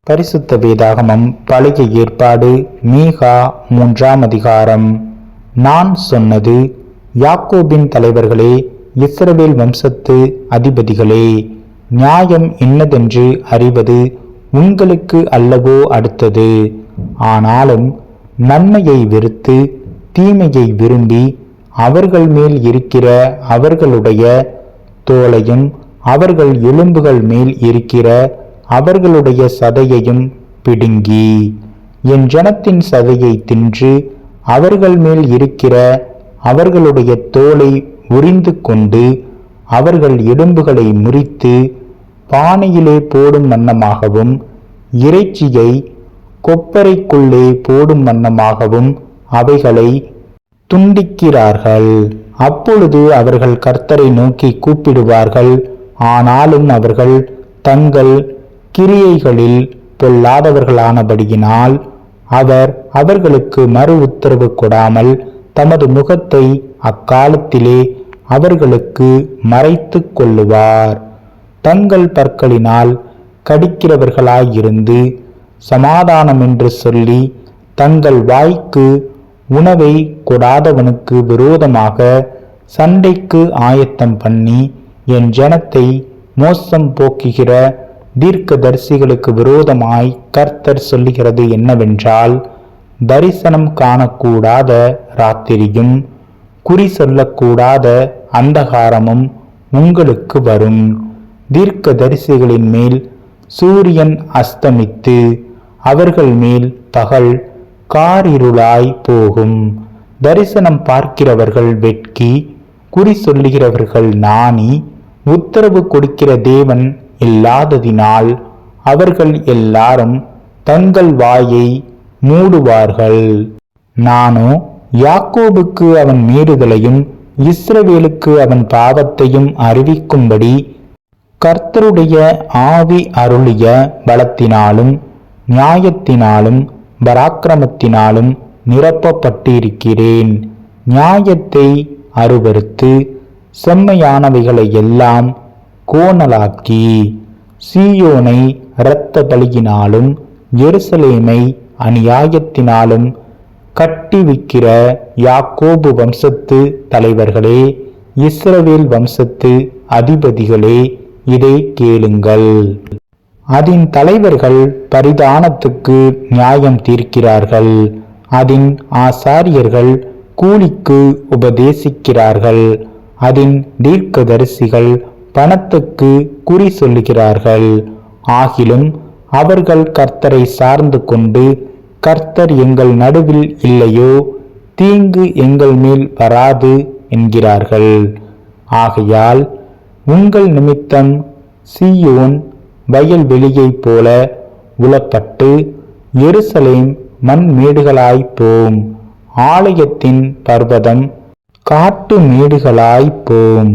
பரிசுத்த வேதாகமம் பழைய ஏற்பாடு மீகா 3ஆம் அதிகாரம். நான் சொன்னது, யாக்கோபின் தலைவர்களே, இஸ்ரவேல் வம்சத்து அதிபதிகளே, நியாயம் என்னதென்று அறிவது உங்களுக்கு அல்லவோ அடுத்தது. ஆனாலும் நன்மையை வெறுத்து தீமையை விரும்பி அவர்கள் மேல் இருக்கிற அவர்களுடைய தோலையும் அவர்கள் எலும்புகள் மேல் இருக்கிற அவர்களுடைய சதையையும் பிடுங்கி என் ஜனத்தின் சதையை தின்று அவர்கள் மேல் இருக்கிற அவர்களுடைய தோலை உரிந்து கொண்டு அவர்கள் எலும்புகளை முறித்து பானையிலே போடும் வண்ணமாகவும் இறைச்சியை கொப்பரைக்குள்ளே போடும் வண்ணமாகவும் அவைகளை துண்டிக்கிறார்கள். அப்பொழுது அவர்கள் கர்த்தரை நோக்கி கூப்பிடுவார்கள். ஆனாலும் அவர்கள் தங்கள் கிரியைகளில் பொல்லாதவர்களானபடியினால் அவர் அவர்களுக்கு மறு உத்தரவு கொடாமல் தமது முகத்தை அக்காலத்திலே அவர்களுக்கு மறைத்து கொள்ளுவார். தங்கள் பற்களினால் கடிக்கிறவர்களாயிருந்து சமாதானம் என்று சொல்லி தங்கள் வாய்க்கு உணவை கொடாதவனுக்கு விரோதமாக சண்டைக்கு ஆயத்தம் பண்ணி என் ஜனத்தை மோசம் போக்குகிற தீர்க்கதரிசிகளுக்கு விரோதமாய் கர்த்தர் சொல்லுகிறது என்னவென்றால், தரிசனம் காணக்கூடாத ராத்திரியும் குறி சொல்லக்கூடாத அந்தகாரமும் உங்களுக்கு வரும். தீர்க்கதரிசிகளின் மேல் சூரியன் அஸ்தமித்து அவர்கள் மேல் பகல் காரிருளாய் போகும். தரிசனம் பார்க்கிறவர்கள் வெட்கி, குறி சொல்லுகிறவர்கள் நாணி, உத்தரவு கொடுக்கிற தேவன் இல்லாததினால் அவர்கள் எல்லாரும் தங்கள் வாயை மூடுவார்கள். நானோ யாக்கோபுக்கு அவன் மீறுதலையும் இஸ்ரவேலுக்கு அவன் பாவத்தையும் அறிவிக்கும்படி கர்த்தருடைய ஆவி அருளிய பலத்தினாலும் நியாயத்தினாலும் பராக்கிரமத்தினாலும் நிரப்பப்பட்டிருக்கிறேன். நியாயத்தை அருவருத்து செம்மையானவைகளை எல்லாம் கோணலாக்கி சீயோனை இரத்த பலியினாலும் எருசலேமை அநியாயத்தினாலும் கட்டிவிக்கிற யாக்கோபு வம்சத்து தலைவர்களே, இஸ்ரவேல் வம்சத்து அதிபதிகளே, இதை கேளுங்கள். அதன் தலைவர்கள் பரிதானத்துக்கு நியாயம் தீர்க்கிறார்கள். அதன் ஆசாரியர்கள் கூலிக்கு உபதேசிக்கிறார்கள். அதன் தீர்க்கதரிசிகள் பணத்துக்கு குறி சொல்லுகிறார்கள். ஆகிலும் அவர்கள் கர்த்தரை சார்ந்து கொண்டு, கர்த்தர் எங்கள் நடுவில் இல்லையோ, தீங்கு எங்கள் மேல் வராது என்கிறார்கள். ஆகையால் உங்கள் நிமித்தம் சீயோன் வயல்வெளியைப் போல உளப்பட்டு எருசலேம் மண்மேடுகளாய்ப்போம். ஆலயத்தின் பர்வதம் காட்டு மேடுகளாய்ப்போம்.